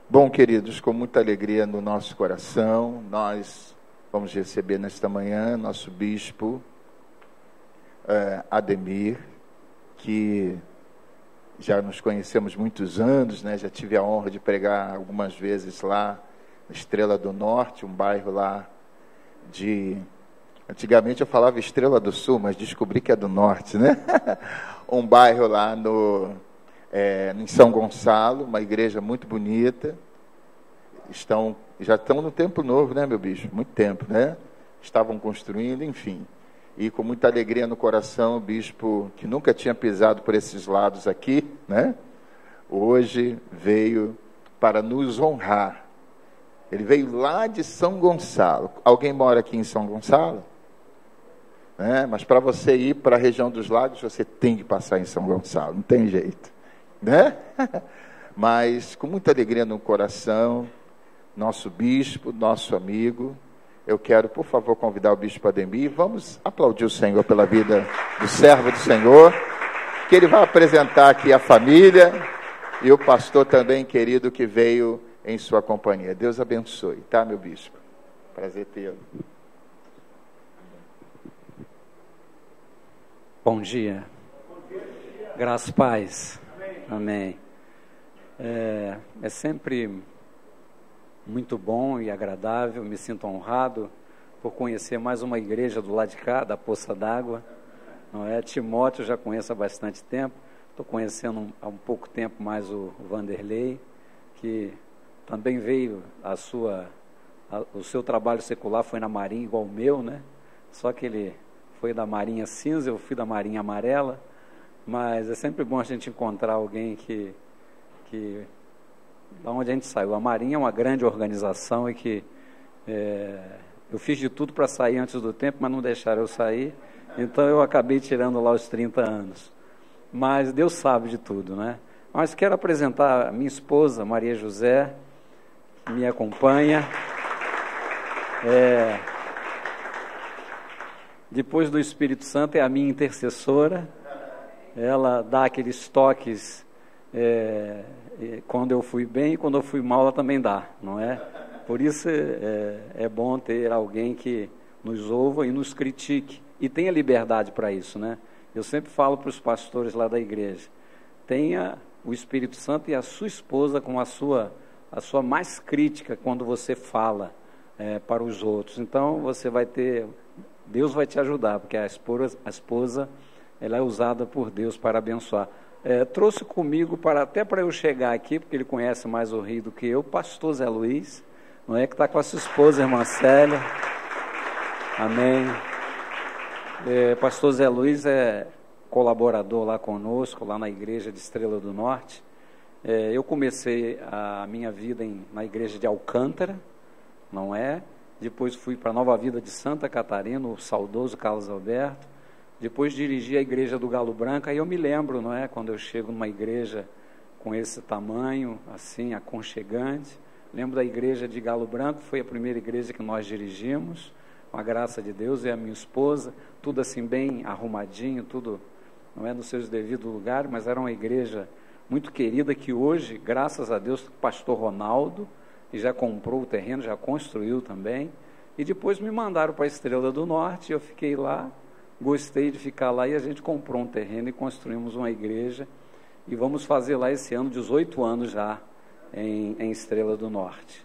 Bom, queridos, com muita alegria no nosso coração, nós vamos receber nesta manhã nosso bispo Ademir, que já nos conhecemos muitos anos, né? Já tive a honra de pregar algumas vezes lá na Estrela do Norte, um bairro lá de... Antigamente eu falava Estrela do Sul, mas descobri que é do Norte, né? Um bairro lá em São Gonçalo, uma igreja muito bonita. Já estão no Templo Novo, né, meu bicho? Muito tempo, né? Estavam construindo, enfim. E com muita alegria no coração, o bispo, que nunca tinha pisado por esses lados aqui, né? Hoje veio para nos honrar. Ele veio lá de São Gonçalo. Alguém mora aqui em São Gonçalo? Mas para você ir para a região dos lagos, você tem que passar em São Gonçalo, não tem jeito, né? Mas com muita alegria no coração, nosso bispo, nosso amigo, eu quero, por favor, convidar o bispo Ademir. Vamos aplaudir o Senhor pela vida do servo do Senhor, que ele vai apresentar aqui a família e o pastor também querido que veio em sua companhia. Deus abençoe, tá, meu bispo? Prazer tê-lo. Bom dia. Graças e paz. Amém. É sempre muito bom e agradável, me sinto honrado por conhecer mais uma igreja do lado de cá, da Poça d'Água. Não é? Timóteo eu já conheço há bastante tempo, estou conhecendo há um pouco tempo mais o Vanderlei, que também veio o seu trabalho secular foi na Marinha igual o meu, né? Só que ele foi da Marinha Cinza, eu fui da Marinha Amarela, mas é sempre bom a gente encontrar alguém que da onde a gente saiu. A Marinha é uma grande organização e que eu fiz de tudo para sair antes do tempo, mas não deixaram eu sair, então eu acabei tirando lá os 30 anos. Mas Deus sabe de tudo, né? Mas quero apresentar a minha esposa, Maria José, que me acompanha. Depois do Espírito Santo é a minha intercessora, ela dá aqueles toques quando eu fui bem e quando eu fui mal ela também dá, não é? Por isso é bom ter alguém que nos ouva e nos critique e tenha liberdade para isso, né? Eu sempre falo para os pastores lá da igreja, tenha o Espírito Santo e a sua esposa com a sua mais crítica quando você fala para os outros. Então você vai ter... Deus vai te ajudar, porque a esposa ela é usada por Deus para abençoar. Trouxe comigo, até para eu chegar aqui, porque ele conhece mais o Rio do que eu, pastor Zé Luiz, não é, que está com a sua esposa, irmã Célia. Amém. Pastor Zé Luiz é colaborador lá conosco, lá na igreja de Estrela do Norte. Eu comecei a minha vida na igreja de Alcântara, não é? Depois fui para a Nova Vida de Santa Catarina, o saudoso Carlos Alberto. Depois dirigi a igreja do Galo Branco. Aí eu me lembro, não é? Quando eu chego numa igreja com esse tamanho, assim, aconchegante. Lembro da igreja de Galo Branco, foi a primeira igreja que nós dirigimos, com a graça de Deus, e a minha esposa, tudo assim bem arrumadinho, tudo, não é, nos seus devidos lugares, mas era uma igreja muito querida, que hoje, graças a Deus, o pastor Ronaldo, e já comprou o terreno, já construiu também, e depois me mandaram para a Estrela do Norte, eu fiquei lá, gostei de ficar lá, e a gente comprou um terreno e construímos uma igreja, e vamos fazer lá esse ano 18 anos já, em Estrela do Norte.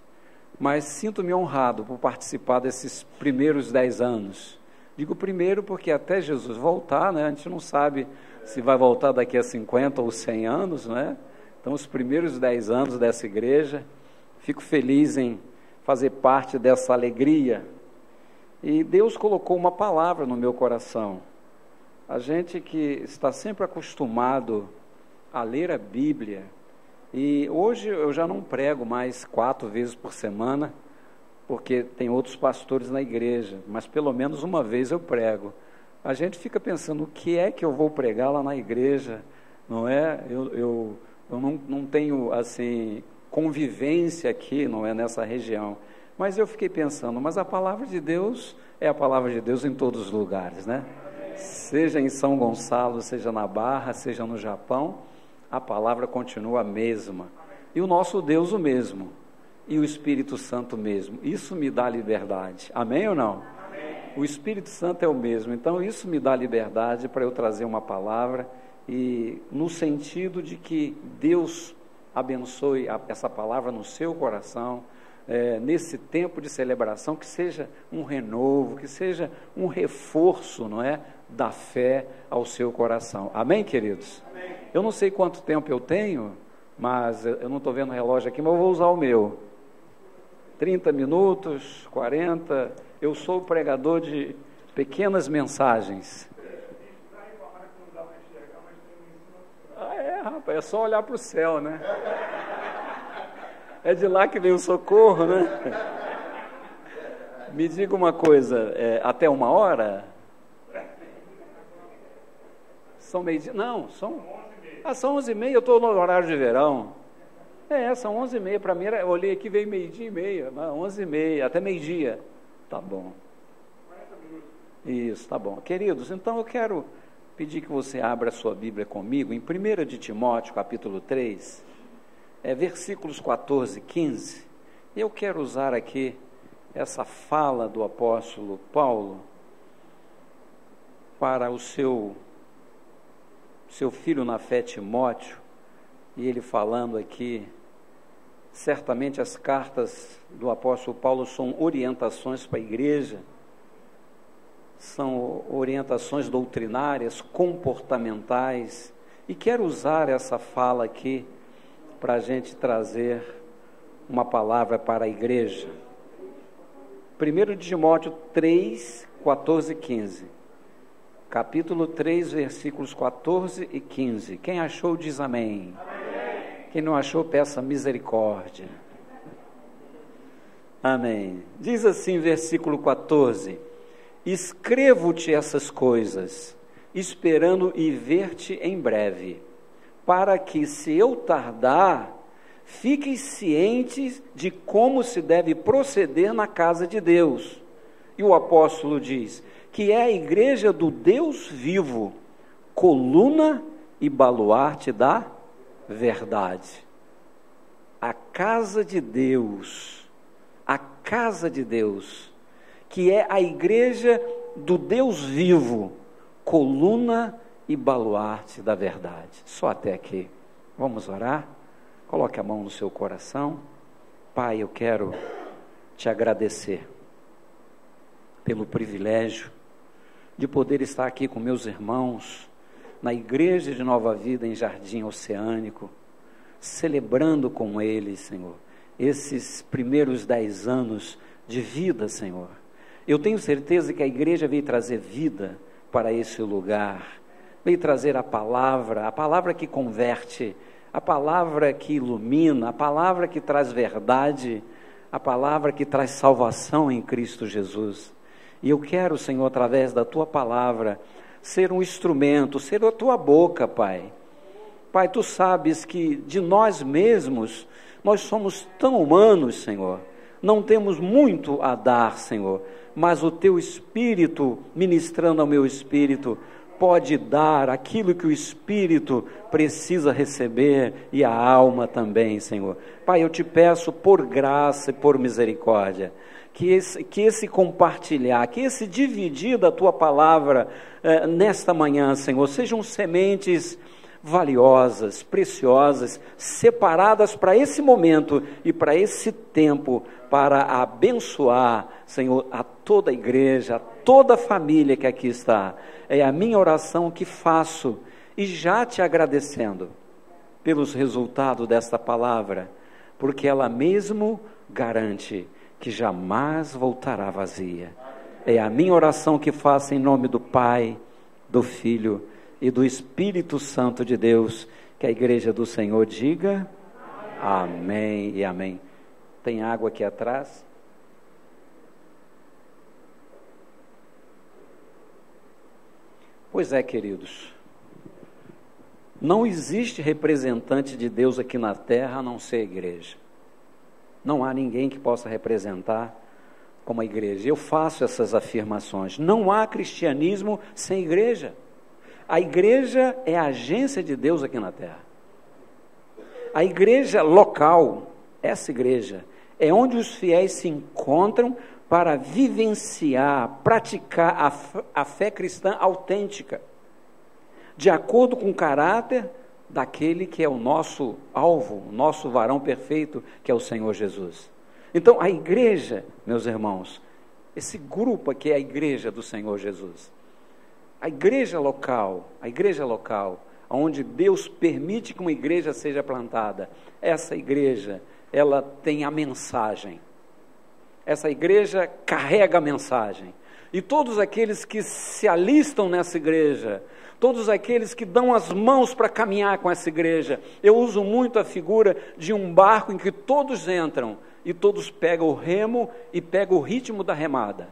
Mas sinto-me honrado por participar desses primeiros 10 anos. Digo primeiro porque até Jesus voltar, né, a gente não sabe se vai voltar daqui a 50 ou 100 anos, né? Então os primeiros 10 anos dessa igreja, fico feliz em fazer parte dessa alegria. E Deus colocou uma palavra no meu coração. A gente que está sempre acostumado a ler a Bíblia, e hoje eu já não prego mais 4 vezes por semana, porque tem outros pastores na igreja, mas pelo menos uma vez eu prego. A gente fica pensando, o que é que eu vou pregar lá na igreja? Não é? Eu não tenho, assim, convivência aqui, não é, nessa região. Mas eu fiquei pensando, mas a palavra de Deus é a palavra de Deus em todos os lugares, né? Seja em São Gonçalo, seja na Barra, seja no Japão, a palavra continua a mesma, e o nosso Deus o mesmo, e o Espírito Santo mesmo. Isso me dá liberdade, amém ou não? Amém. O Espírito Santo é o mesmo, então isso me dá liberdade para eu trazer uma palavra, e no sentido de que Deus abençoe essa palavra no seu coração, nesse tempo de celebração, que seja um renovo, que seja um reforço, não é, da fé ao seu coração, amém, queridos? Amém. Eu não sei quanto tempo eu tenho, mas eu não estou vendo o relógio aqui, mas eu vou usar o meu, 30 minutos, 40, eu sou pregador de pequenas mensagens. Rapaz, é só olhar para o céu, né? É de lá que vem o socorro, né? Me diga uma coisa, até 1h? São meio-dia? Não, são 11h30, eu estou no horário de verão. São 11h30, para mim, eu olhei aqui, veio 12h30, 11h30, até meio-dia. Tá bom. 40 minutos. Isso, tá bom. Queridos, então eu quero pedir que você abra a sua Bíblia comigo, em 1 de Timóteo, capítulo 3, versículos 14 e 15, eu quero usar aqui essa fala do apóstolo Paulo para o seu filho na fé Timóteo, e ele falando aqui, certamente as cartas do apóstolo Paulo são orientações para a igreja, são orientações doutrinárias, comportamentais, e quero usar essa fala aqui para a gente trazer uma palavra para a igreja. 1 de Timóteo 3, 14 e 15. Capítulo 3, versículos 14 e 15. Quem achou diz amém. Amém. Quem não achou, peça misericórdia. Amém. Diz assim, versículo 14: escrevo-te essas coisas, esperando e ver-te em breve, para que, se eu tardar, fiquem cientes de como se deve proceder na casa de Deus. E o apóstolo diz que é a igreja do Deus vivo, coluna e baluarte da verdade. A casa de Deus, que é a igreja do Deus vivo, coluna e baluarte da verdade. Só até aqui. Vamos orar? Coloque a mão no seu coração. Pai, eu quero te agradecer pelo privilégio de poder estar aqui com meus irmãos na Igreja de Nova Vida em Jardim Oceânico, celebrando com eles, Senhor, esses primeiros 10 anos de vida, Senhor. Eu tenho certeza que a igreja veio trazer vida para esse lugar, veio trazer a palavra que converte, a palavra que ilumina, a palavra que traz verdade, a palavra que traz salvação em Cristo Jesus. E eu quero, Senhor, através da Tua palavra, ser um instrumento, ser a Tua boca, Pai. Pai, Tu sabes que de nós mesmos, nós somos tão humanos, Senhor, não temos muito a dar, Senhor, mas o Teu Espírito, ministrando ao meu espírito, pode dar aquilo que o Espírito precisa receber, e a alma também, Senhor. Pai, eu te peço por graça e por misericórdia, que esse compartilhar, que esse dividir da Tua palavra nesta manhã, Senhor, sejam sementes valiosas, preciosas, separadas para esse momento e para esse tempo, para abençoar, Senhor, a toda a igreja, a toda a família que aqui está. É a minha oração que faço, e já te agradecendo pelos resultados desta palavra, porque ela mesmo garante que jamais voltará vazia. É a minha oração que faço em nome do Pai, do Filho e do Espírito Santo de Deus, que a igreja do Senhor diga amém e amém. Tem água aqui atrás? Pois é, queridos, não existe representante de Deus aqui na terra a não ser a igreja. Não há ninguém que possa representar como a igreja. Eu faço essas afirmações. Não há cristianismo sem igreja. A igreja é a agência de Deus aqui na terra. A igreja local, essa igreja, é onde os fiéis se encontram para vivenciar, praticar a fé cristã autêntica, de acordo com o caráter daquele que é o nosso alvo, o nosso varão perfeito, que é o Senhor Jesus. Então, a igreja, meus irmãos, esse grupo aqui é a igreja do Senhor Jesus. A igreja local, onde Deus permite que uma igreja seja plantada, essa igreja, ela tem a mensagem. Essa igreja carrega a mensagem. E todos aqueles que se alistam nessa igreja, todos aqueles que dão as mãos para caminhar com essa igreja, eu uso muito a figura de um barco em que todos entram e todos pegam o remo e pegam o ritmo da remada.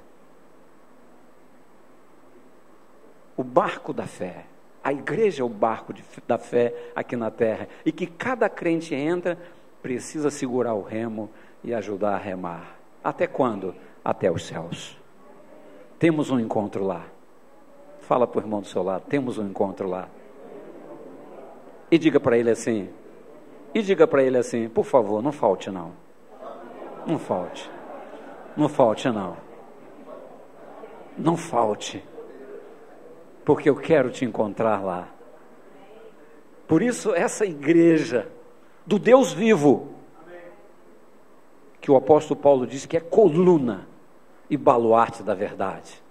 O barco da fé. A igreja é o barco da fé aqui na terra. E que cada crente entra, precisa segurar o remo e ajudar a remar. Até quando? Até os céus. Temos um encontro lá. Fala para o irmão do seu lado, temos um encontro lá. E diga para ele assim, por favor, não falte não. Não falte. Não falte não. Não falte. Porque eu quero te encontrar lá. Por isso, essa igreja do Deus vivo, que o apóstolo Paulo disse que é coluna e baluarte da verdade.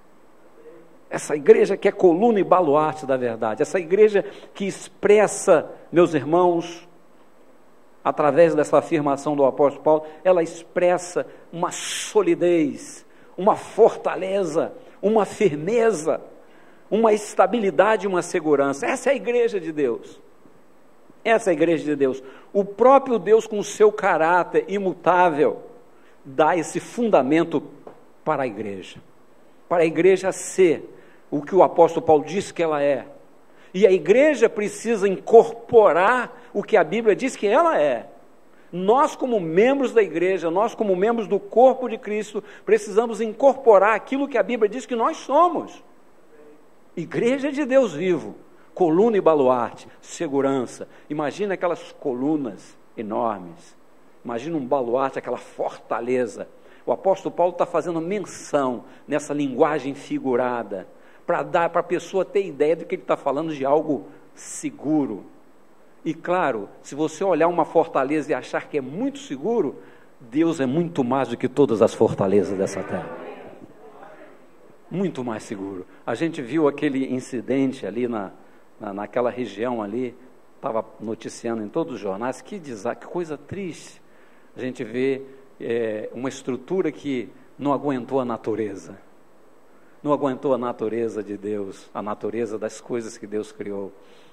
Essa igreja que é coluna e baluarte da verdade. Essa igreja que expressa, meus irmãos, através dessa afirmação do apóstolo Paulo, ela expressa uma solidez, uma fortaleza, uma firmeza, uma estabilidade, uma segurança. Essa é a igreja de Deus. Essa é a igreja de Deus. O próprio Deus, com o seu caráter imutável, dá esse fundamento para a igreja ser o que o apóstolo Paulo disse que ela é. E a igreja precisa incorporar o que a Bíblia diz que ela é. Nós, como membros da igreja, nós, como membros do corpo de Cristo, precisamos incorporar aquilo que a Bíblia diz que nós somos. Igreja de Deus vivo, coluna e baluarte, segurança. Imagina aquelas colunas enormes. Imagina um baluarte, aquela fortaleza. O apóstolo Paulo está fazendo menção nessa linguagem figurada, para dar para a pessoa ter ideia de que ele está falando de algo seguro. E claro, se você olhar uma fortaleza e achar que é muito seguro, Deus é muito mais do que todas as fortalezas dessa terra. Muito mais seguro. A gente viu aquele incidente ali naquela região ali, estava noticiando em todos os jornais, que coisa triste. A gente vê uma estrutura que não aguentou a natureza. Não aguentou a natureza de Deus, a natureza das coisas que Deus criou.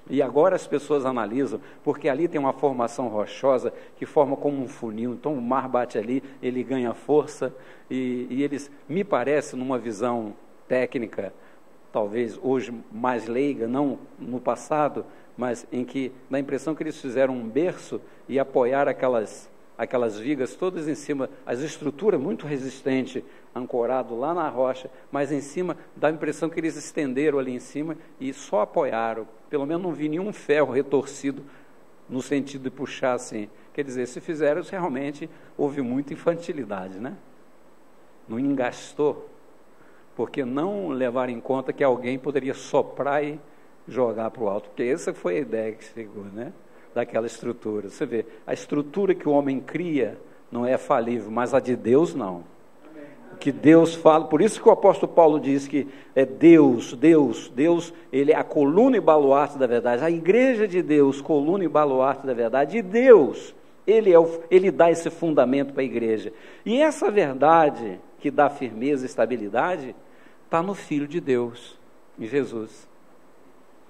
E agora as pessoas analisam, porque ali tem uma formação rochosa que forma como um funil, então o mar bate ali, ele ganha força, e eles, me parece, numa visão técnica, talvez hoje mais leiga, não no passado, mas em que dá a impressão que eles fizeram um berço e apoiaram aquelas vigas todas em cima, as estruturas muito resistentes, ancorado lá na rocha, mas em cima dá a impressão que eles estenderam ali em cima e só apoiaram. Pelo menos não vi nenhum ferro retorcido no sentido de puxar assim. Quer dizer, se fizeram, realmente houve muita infantilidade, né? Não engastou, porque não levaram em conta que alguém poderia soprar e jogar para o alto, porque essa foi a ideia que chegou, né? Daquela estrutura. Você vê, a estrutura que o homem cria não é falível, mas a de Deus não. O que Deus fala, por isso que o apóstolo Paulo diz que é Deus, ele é a coluna e baluarte da verdade. A igreja de Deus, coluna e baluarte da verdade, e Deus, ele dá esse fundamento para a igreja. E essa verdade que dá firmeza e estabilidade está no Filho de Deus, em Jesus.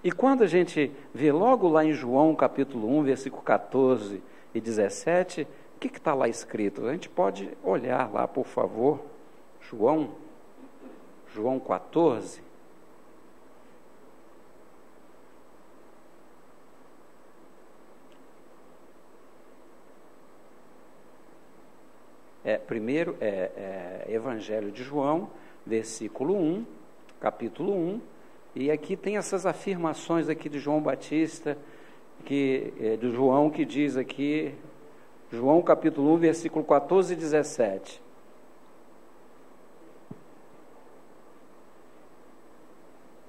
E quando a gente vê logo lá em João capítulo 1, versículo 14 e 17, o que está lá escrito? A gente pode olhar lá, por favor. João 14. Primeiro Evangelho de João, versículo 1, capítulo 1, e aqui tem essas afirmações aqui de João Batista, do João, que diz aqui, João capítulo 1, versículo 14 e 17.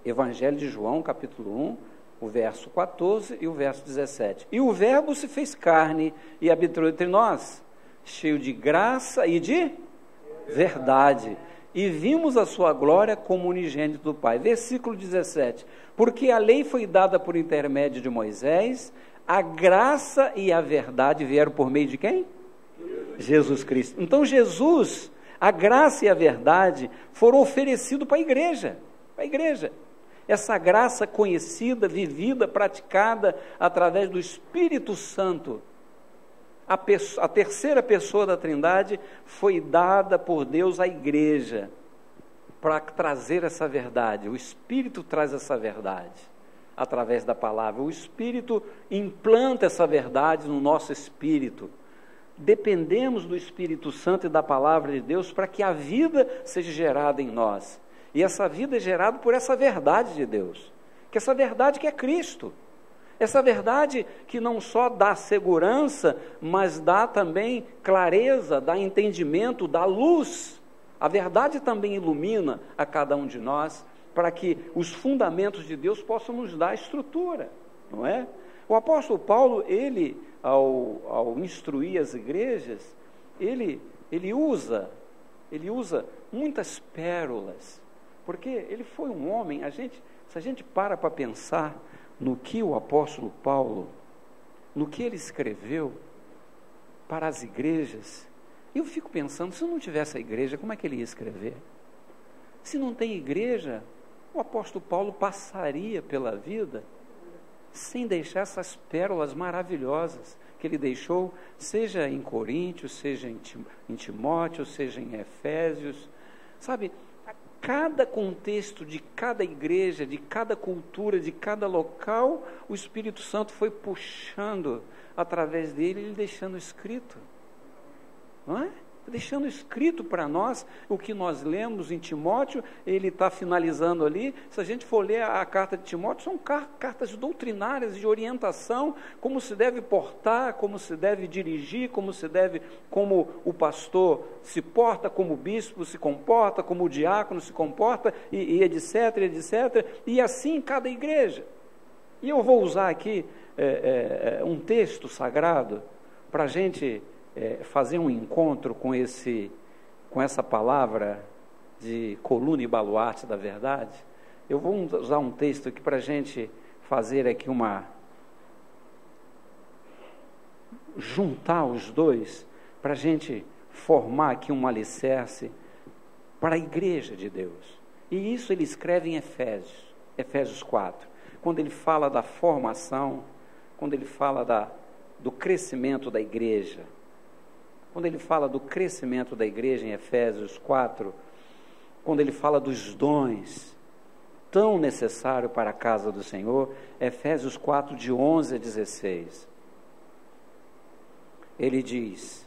Evangelho de João, capítulo 1, o verso 14 e o verso 17. E o Verbo se fez carne e habitou entre nós, cheio de graça e de verdade. E vimos a sua glória como unigênito do Pai. Versículo 17. Porque a lei foi dada por intermédio de Moisés, a graça e a verdade vieram por meio de quem? Jesus Cristo. Então Jesus, a graça e a verdade foram oferecidos para a igreja. Para a igreja. Essa graça conhecida, vivida, praticada através do Espírito Santo. A terceira pessoa da Trindade foi dada por Deus à igreja para trazer essa verdade. O Espírito traz essa verdade através da palavra. O Espírito implanta essa verdade no nosso espírito. Dependemos do Espírito Santo e da palavra de Deus para que a vida seja gerada em nós. E essa vida é gerada por essa verdade de Deus, que essa verdade que é Cristo, essa verdade que não só dá segurança, mas dá também clareza, dá entendimento, dá luz. A verdade também ilumina a cada um de nós, para que os fundamentos de Deus possam nos dar estrutura, não é? O apóstolo Paulo, ele, ao instruir as igrejas, ele usa muitas pérolas, porque ele foi um homem. Se a gente para pensar no que o apóstolo Paulo, no que ele escreveu para as igrejas, eu fico pensando, se não tivesse a igreja, como é que ele ia escrever? Se não tem igreja, o apóstolo Paulo passaria pela vida sem deixar essas pérolas maravilhosas que ele deixou, seja em Coríntios, seja em Timóteo, seja em Efésios, sabe? Cada contexto de cada igreja, de cada cultura, de cada local, o Espírito Santo foi puxando através dele e deixando escrito, não é? Deixando escrito para nós o que nós lemos em Timóteo. Ele está finalizando ali. Se a gente for ler a carta de Timóteo, são cartas doutrinárias de orientação, como se deve portar, como se deve dirigir, como o pastor se porta, como o bispo se comporta, como o diácono se comporta, e etc, etc, e assim em cada igreja. E eu vou usar aqui um texto sagrado para a gente fazer um encontro com essa palavra de coluna e baluarte da verdade. Eu vou usar um texto aqui para a gente fazer aqui juntar os dois, para a gente formar aqui um alicerce para a igreja de Deus. E isso ele escreve em Efésios 4, quando ele fala da formação, quando ele fala do crescimento da igreja. Quando ele fala do crescimento da igreja em Efésios 4, quando ele fala dos dons tão necessários para a casa do Senhor, Efésios 4, de 11 a 16. Ele diz,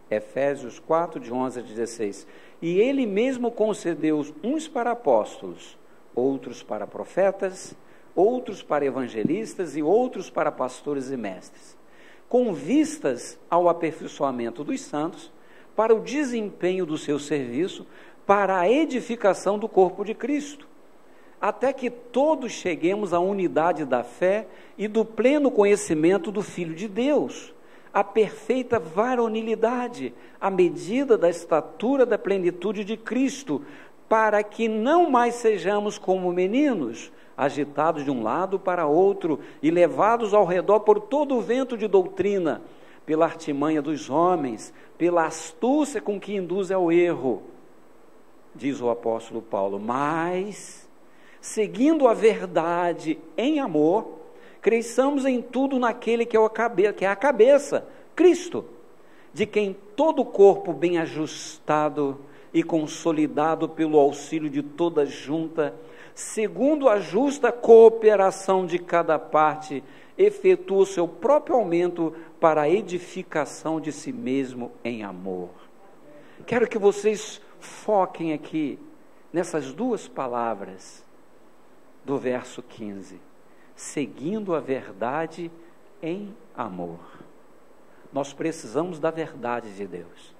Efésios 4, de 11 a 16, e ele mesmo concedeu uns para apóstolos, outros para profetas, outros para evangelistas e outros para pastores e mestres, com vistas ao aperfeiçoamento dos santos, para o desempenho do seu serviço, para a edificação do corpo de Cristo, até que todos cheguemos à unidade da fé e do pleno conhecimento do Filho de Deus, a perfeita varonilidade, à medida da estatura da plenitude de Cristo, para que não mais sejamos como meninos, agitados de um lado para outro e levados ao redor por todo o vento de doutrina, pela artimanha dos homens, pela astúcia com que induz ao erro, diz o apóstolo Paulo. Mas, seguindo a verdade em amor, cresçamos em tudo naquele que é a cabeça, Cristo, de quem todo o corpo bem ajustado e consolidado pelo auxílio de toda junta, segundo a justa cooperação de cada parte, efetua o seu próprio aumento para a edificação de si mesmo em amor. Quero que vocês foquem aqui nessas duas palavras do verso 15, seguindo a verdade em amor. Nós precisamos da verdade de Deus.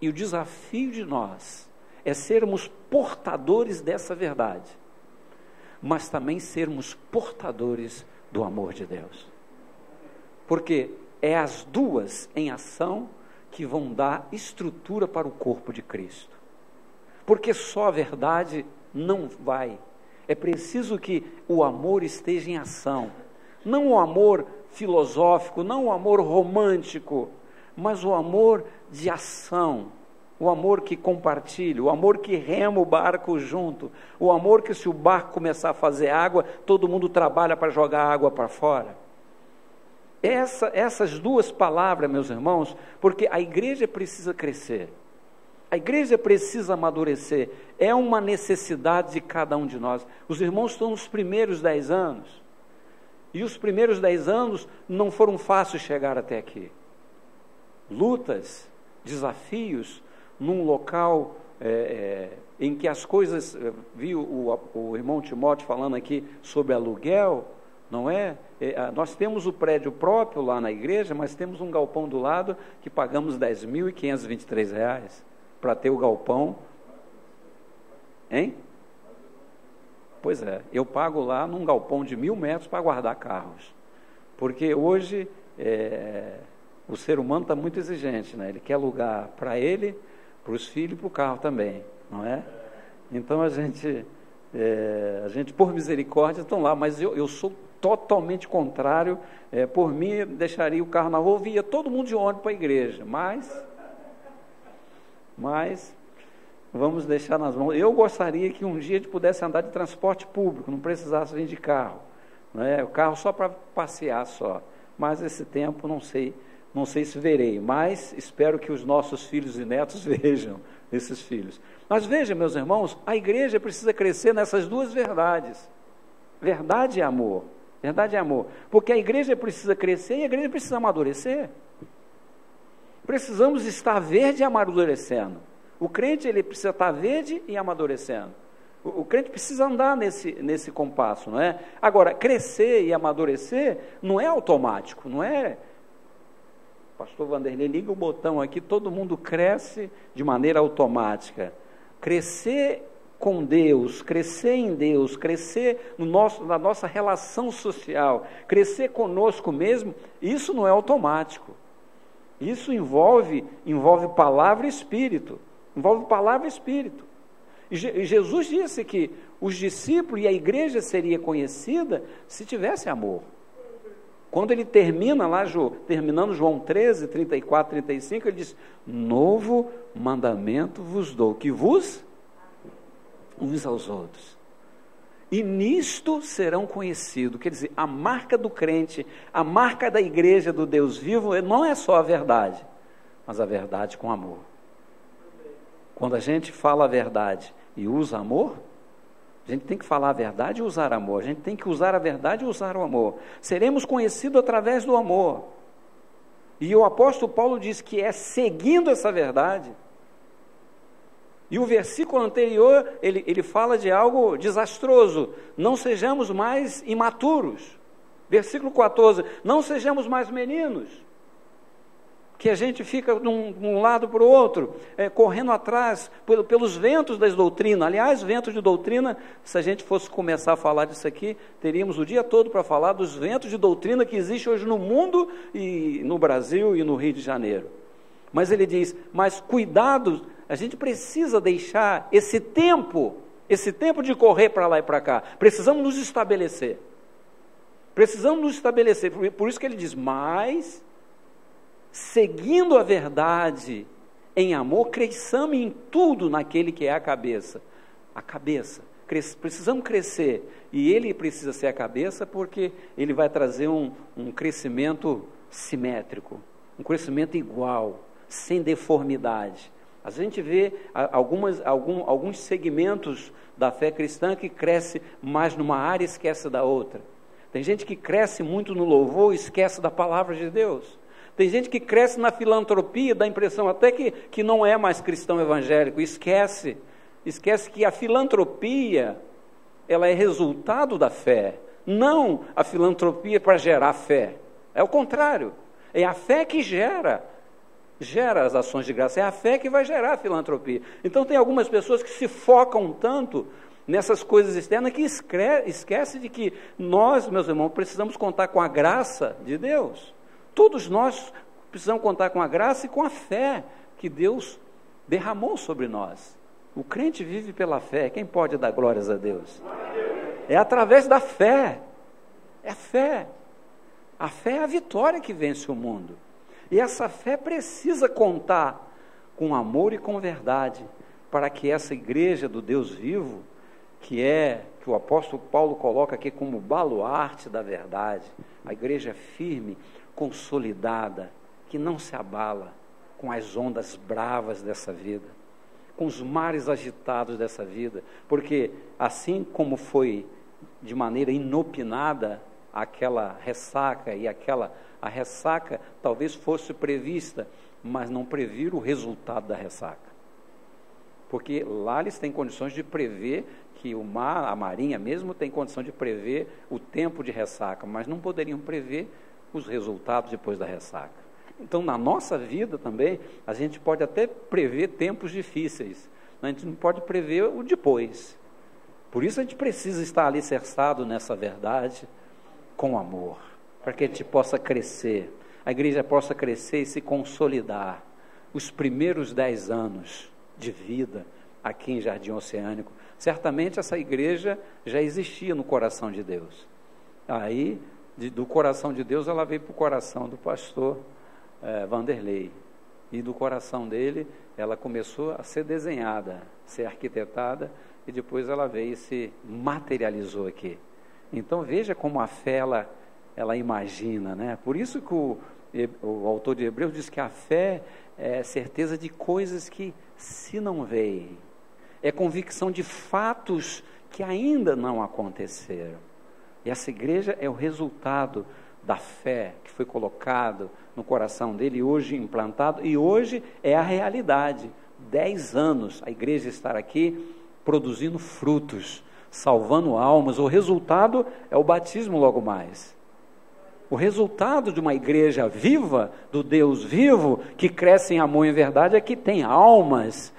E o desafio de nós é sermos portadores dessa verdade, mas também sermos portadores do amor de Deus. Porque é as duas em ação que vão dar estrutura para o corpo de Cristo. Porque só a verdade não vai. É preciso que o amor esteja em ação. Não o amor filosófico, não o amor romântico, mas o amor de ação. O amor que compartilha, o amor que rema o barco junto, o amor que, se o barco começar a fazer água, todo mundo trabalha para jogar água para fora. Essas duas palavras, meus irmãos, porque a igreja precisa crescer, a igreja precisa amadurecer, é uma necessidade de cada um de nós. Os irmãos estão nos primeiros 10 anos, e os primeiros 10 anos não foram fáceis chegar até aqui. Lutas, desafios, num local em que as coisas, vi o irmão Timóteo falando aqui sobre aluguel, não é? Nós temos o prédio próprio lá na igreja, mas temos um galpão do lado que pagamos R$10.523 para ter o galpão. Hein? Pois é, eu pago lá num galpão de 1.000 metros para guardar carros, porque hoje o ser humano está muito exigente, né? Ele quer alugar para ele, para os filhos e para o carro também, não é? Então a gente por misericórdia estão lá, mas eu sou totalmente contrário. Por mim, deixaria o carro na rua, via todo mundo de ônibus para a igreja, mas vamos deixar nas mãos. Eu gostaria que um dia a gente pudesse andar de transporte público, não precisasse vir de carro, não é? O carro só para passear só, mas esse tempo não sei se verei, mas espero que os nossos filhos e netos vejam esses filhos. Mas veja, meus irmãos, a igreja precisa crescer nessas duas verdades, verdade e amor, porque a igreja precisa crescer e a igreja precisa amadurecer. Precisamos estar verde e amadurecendo. O crente, ele precisa estar verde e amadurecendo. O crente precisa andar nesse compasso, não é? Agora, crescer e amadurecer não é automático, não é... Pastor Vanderlei, liga o botão aqui, todo mundo cresce de maneira automática. Crescer com Deus, crescer em Deus, crescer na nossa relação social, crescer conosco mesmo, isso não é automático. Isso envolve palavra e espírito. E Jesus disse que os discípulos e a igreja seria conhecida se tivesse amor. Quando ele termina lá, terminando João 13, 34, 35, ele diz: novo mandamento vos dou, que vos uns aos outros. E nisto serão conhecidos. Quer dizer, a marca do crente, a marca da igreja do Deus vivo, não é só a verdade, mas a verdade com amor. Quando a gente fala a verdade e usa amor, a gente tem que falar a verdade e usar amor. A gente tem que usar a verdade e usar o amor. Seremos conhecidos através do amor. E o apóstolo Paulo diz que é seguindo essa verdade. E o versículo anterior, ele fala de algo desastroso. Não sejamos mais imaturos. Versículo 14, não sejamos mais meninos, que a gente fica de um lado para o outro, correndo atrás pelos ventos das doutrinas. Aliás, ventos de doutrina, se a gente fosse começar a falar disso aqui, teríamos o dia todo para falar dos ventos de doutrina que existem hoje no mundo, e no Brasil e no Rio de Janeiro. Mas ele diz, mas cuidado, a gente precisa deixar esse tempo de correr para lá e para cá. Precisamos nos estabelecer. Por isso que ele diz, mas... seguindo a verdade em amor, cresçamos em tudo naquele que é a cabeça. Precisamos crescer, e ele precisa ser a cabeça, porque ele vai trazer um crescimento simétrico, um crescimento igual, sem deformidade. A gente vê alguns segmentos da fé cristã que cresce mais numa área e esquece da outra. Tem gente que cresce muito no louvor e esquece da palavra de Deus. Tem gente que cresce na filantropia, dá a impressão até que não é mais cristão evangélico, esquece que a filantropia, ela é resultado da fé, não a filantropia para gerar fé. É o contrário, é a fé que gera as ações de graça, é a fé que vai gerar a filantropia. Então tem algumas pessoas que se focam tanto nessas coisas externas que esquece de que nós, meus irmãos, precisamos contar com a graça de Deus. Todos nós precisamos contar com a graça e com a fé que Deus derramou sobre nós. O crente vive pela fé. Quem pode dar glórias a Deus? É através da fé. É a fé. A fé é a vitória que vence o mundo. E essa fé precisa contar com amor e com verdade, para que essa igreja do Deus vivo, que o apóstolo Paulo coloca aqui como baluarte da verdade, a igreja firme, consolidada, que não se abala com as ondas bravas dessa vida, com os mares agitados dessa vida, porque assim como foi de maneira inopinada aquela ressaca, e a ressaca talvez fosse prevista, mas não previram o resultado da ressaca, porque lá eles têm condições de prever que o mar, a marinha mesmo tem condição de prever o tempo de ressaca, mas não poderiam prever os resultados depois da ressaca. Então, na nossa vida também, a gente pode até prever tempos difíceis, mas a gente não pode prever o depois. Por isso a gente precisa estar alicerçado nessa verdade com amor, para que a gente possa crescer, a igreja possa crescer e se consolidar. Os primeiros 10 anos de vida aqui em Jardim Oceânico, certamente essa igreja já existia no coração de Deus. Aí, do coração de Deus, ela veio para o coração do pastor Vanderlei, e do coração dele ela começou a ser desenhada, ser arquitetada, e depois ela veio e se materializou aqui. Então veja como a fé ela imagina, né? Por isso que o autor de Hebreus diz que a fé é certeza de coisas que se não veem, é convicção de fatos que ainda não aconteceram. E essa igreja é o resultado da fé que foi colocado no coração dele, hoje implantado, e hoje é a realidade. 10 anos a igreja estar aqui produzindo frutos, salvando almas. O resultado é o batismo logo mais. O resultado de uma igreja viva, do Deus vivo, que cresce em amor e em verdade, é que tem almas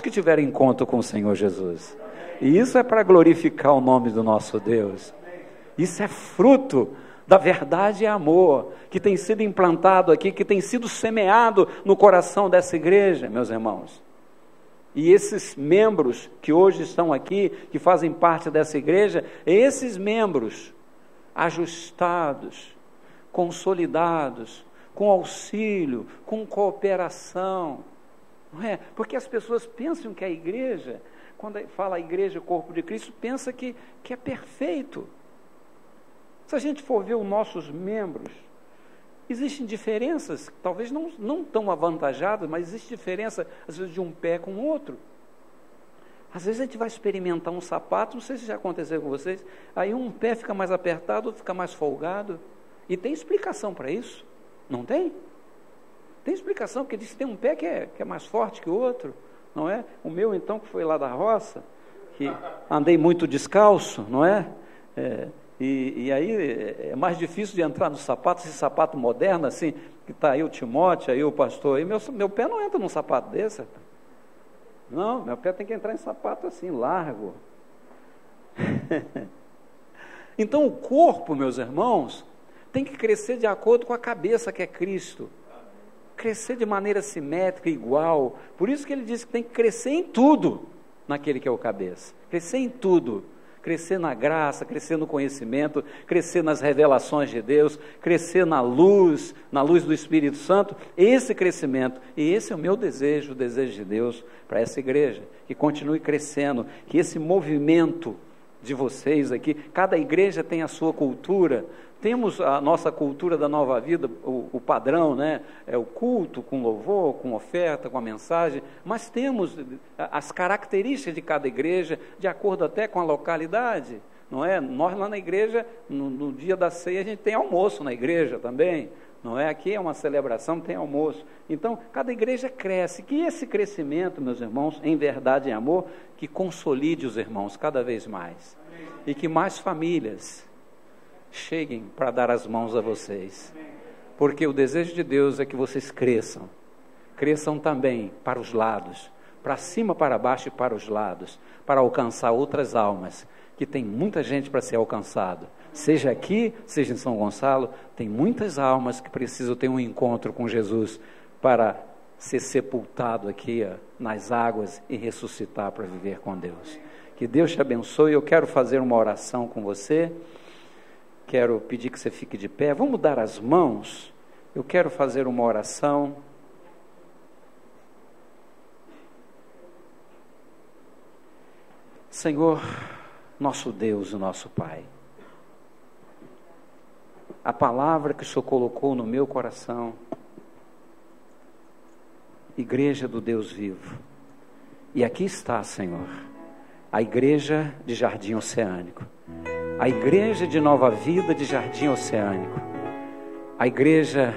que tiveram encontro com o Senhor Jesus. E isso é para glorificar o nome do nosso Deus. Isso é fruto da verdade e amor, que tem sido implantado aqui, que tem sido semeado no coração dessa igreja, meus irmãos. E esses membros que hoje estão aqui, que fazem parte dessa igreja, esses membros ajustados, consolidados, com auxílio, com cooperação, não é? Porque as pessoas pensam que a igreja, quando fala a igreja, o corpo de Cristo, pensa que é perfeito. Se a gente for ver os nossos membros, existem diferenças, talvez não tão avantajadas, mas existe diferença, às vezes, de um pé com o outro. Às vezes a gente vai experimentar um sapato, não sei se já aconteceu com vocês, aí um pé fica mais apertado, outro fica mais folgado, e tem explicação para isso, não tem? Tem explicação, porque diz que tem um pé que é mais forte que o outro, não é? O meu, então, que foi lá da roça, que andei muito descalço, não é? E aí é mais difícil de entrar no sapato, esse sapato moderno, assim, que está aí o Timóteo, aí o pastor, aí meu pé não entra num sapato desse. Não, meu pé tem que entrar em sapato assim, largo. Então o corpo, meus irmãos, tem que crescer de acordo com a cabeça que é Cristo. Crescer de maneira simétrica, igual. Por isso que ele diz que tem que crescer em tudo, naquele que é o cabeça. Crescer em tudo. Crescer na graça, crescer no conhecimento, crescer nas revelações de Deus, crescer na luz do Espírito Santo, esse crescimento, e esse é o meu desejo, o desejo de Deus para essa igreja, que continue crescendo, que esse movimento de vocês aqui, cada igreja tem a sua cultura, temos a nossa cultura da Nova Vida, o padrão, né? É o culto com louvor, com oferta, com a mensagem, mas temos as características de cada igreja, de acordo até com a localidade, não é? Nós lá na igreja, no dia da ceia, a gente tem almoço na igreja também, não é? Aqui é uma celebração, tem almoço. Então, cada igreja cresce, que esse crescimento, meus irmãos, em verdade e em amor, que consolide os irmãos cada vez mais, e que mais famílias cheguem para dar as mãos a vocês. Porque o desejo de Deus é que vocês cresçam. Cresçam também para os lados, para cima, para baixo e para os lados, para alcançar outras almas, que tem muita gente para ser alcançado. Seja aqui, seja em São Gonçalo, tem muitas almas que precisam ter um encontro com Jesus para ser sepultado aqui nas águas e ressuscitar para viver com Deus. Que Deus te abençoe. Eu quero fazer uma oração com você. Quero pedir que você fique de pé. Vamos dar as mãos. Eu quero fazer uma oração. Senhor, nosso Deus e nosso Pai, a palavra que o Senhor colocou no meu coração, Igreja do Deus vivo. E aqui está, Senhor, a Igreja de Jardim Oceânico, a Igreja de Nova Vida de Jardim Oceânico, a Igreja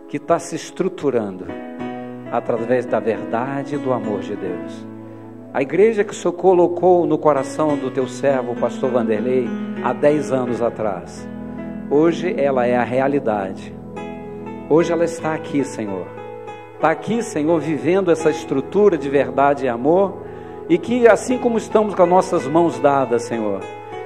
que está se estruturando através da verdade e do amor de Deus. A igreja que o Senhor colocou no coração do teu servo, o pastor Vanderlei, há 10 anos atrás. Hoje ela é a realidade. Hoje ela está aqui, Senhor. Está aqui, Senhor, vivendo essa estrutura de verdade e amor. E que assim como estamos com as nossas mãos dadas, Senhor,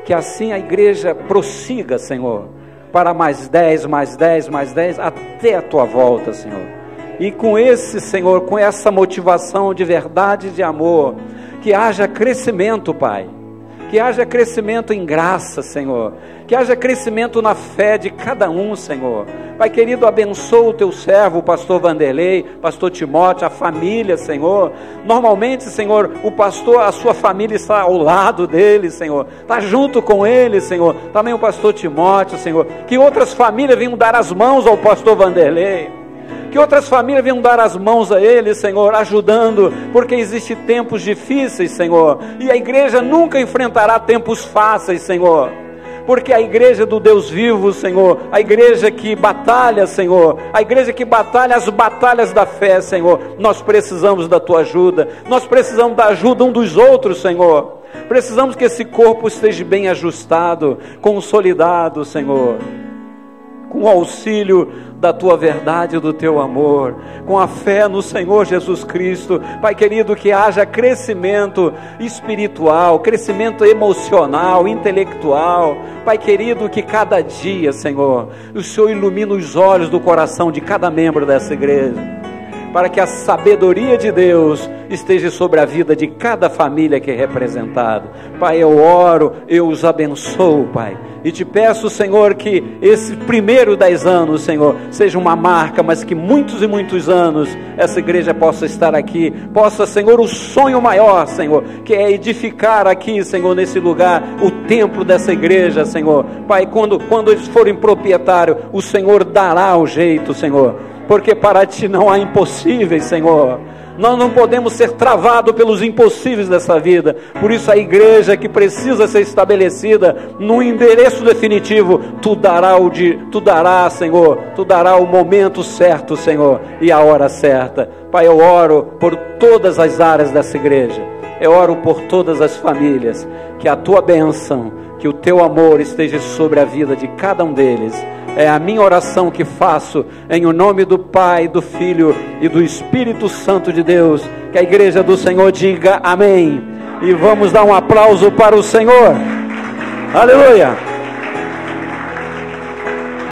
que assim a igreja prossiga, Senhor, para mais 10, mais 10, mais 10, até a tua volta, Senhor. E com esse, Senhor, com essa motivação de verdade e de amor, que haja crescimento, Pai, que haja crescimento em graça, Senhor, que haja crescimento na fé de cada um, Senhor. Pai querido, abençoa o teu servo, o pastor Vanderlei, pastor Timóteo, a família, Senhor. Normalmente, Senhor, o pastor, a sua família está ao lado dele, Senhor, está junto com ele, Senhor. Também o pastor Timóteo, Senhor, que outras famílias venham dar as mãos ao pastor Vanderlei, que outras famílias venham dar as mãos a ele, Senhor, ajudando, porque existem tempos difíceis, Senhor, e a igreja nunca enfrentará tempos fáceis, Senhor, porque a igreja do Deus vivo, Senhor, a igreja que batalha, Senhor, a igreja que batalha as batalhas da fé, Senhor, nós precisamos da tua ajuda, nós precisamos da ajuda um dos outros, Senhor, precisamos que esse corpo esteja bem ajustado, consolidado, Senhor, com o auxílio da tua verdade e do teu amor, com a fé no Senhor Jesus Cristo. Pai querido, que haja crescimento espiritual, crescimento emocional, intelectual. Pai querido, que cada dia, Senhor, o Senhor ilumine os olhos do coração de cada membro dessa igreja, para que a sabedoria de Deus esteja sobre a vida de cada família que é representada. Pai, eu oro, eu os abençoo, Pai, e te peço, Senhor, que esse primeiro 10 anos, Senhor, seja uma marca, mas que muitos e muitos anos essa igreja possa estar aqui, possa, Senhor, o sonho maior, Senhor, que é edificar aqui, Senhor, nesse lugar, o templo dessa igreja, Senhor. Pai, quando eles forem proprietários, o Senhor dará o jeito, Senhor, porque para ti não há impossíveis, Senhor. Nós não podemos ser travados pelos impossíveis dessa vida. Por isso a igreja que precisa ser estabelecida no endereço definitivo, tu dará, Senhor, tu dará o momento certo, Senhor, e a hora certa. Pai, eu oro por todas as áreas dessa igreja, eu oro por todas as famílias, que a tua bênção, que o teu amor esteja sobre a vida de cada um deles. É a minha oração que faço em o nome do Pai, do Filho e do Espírito Santo de Deus. Que a igreja do Senhor diga amém. E vamos dar um aplauso para o Senhor. Aleluia.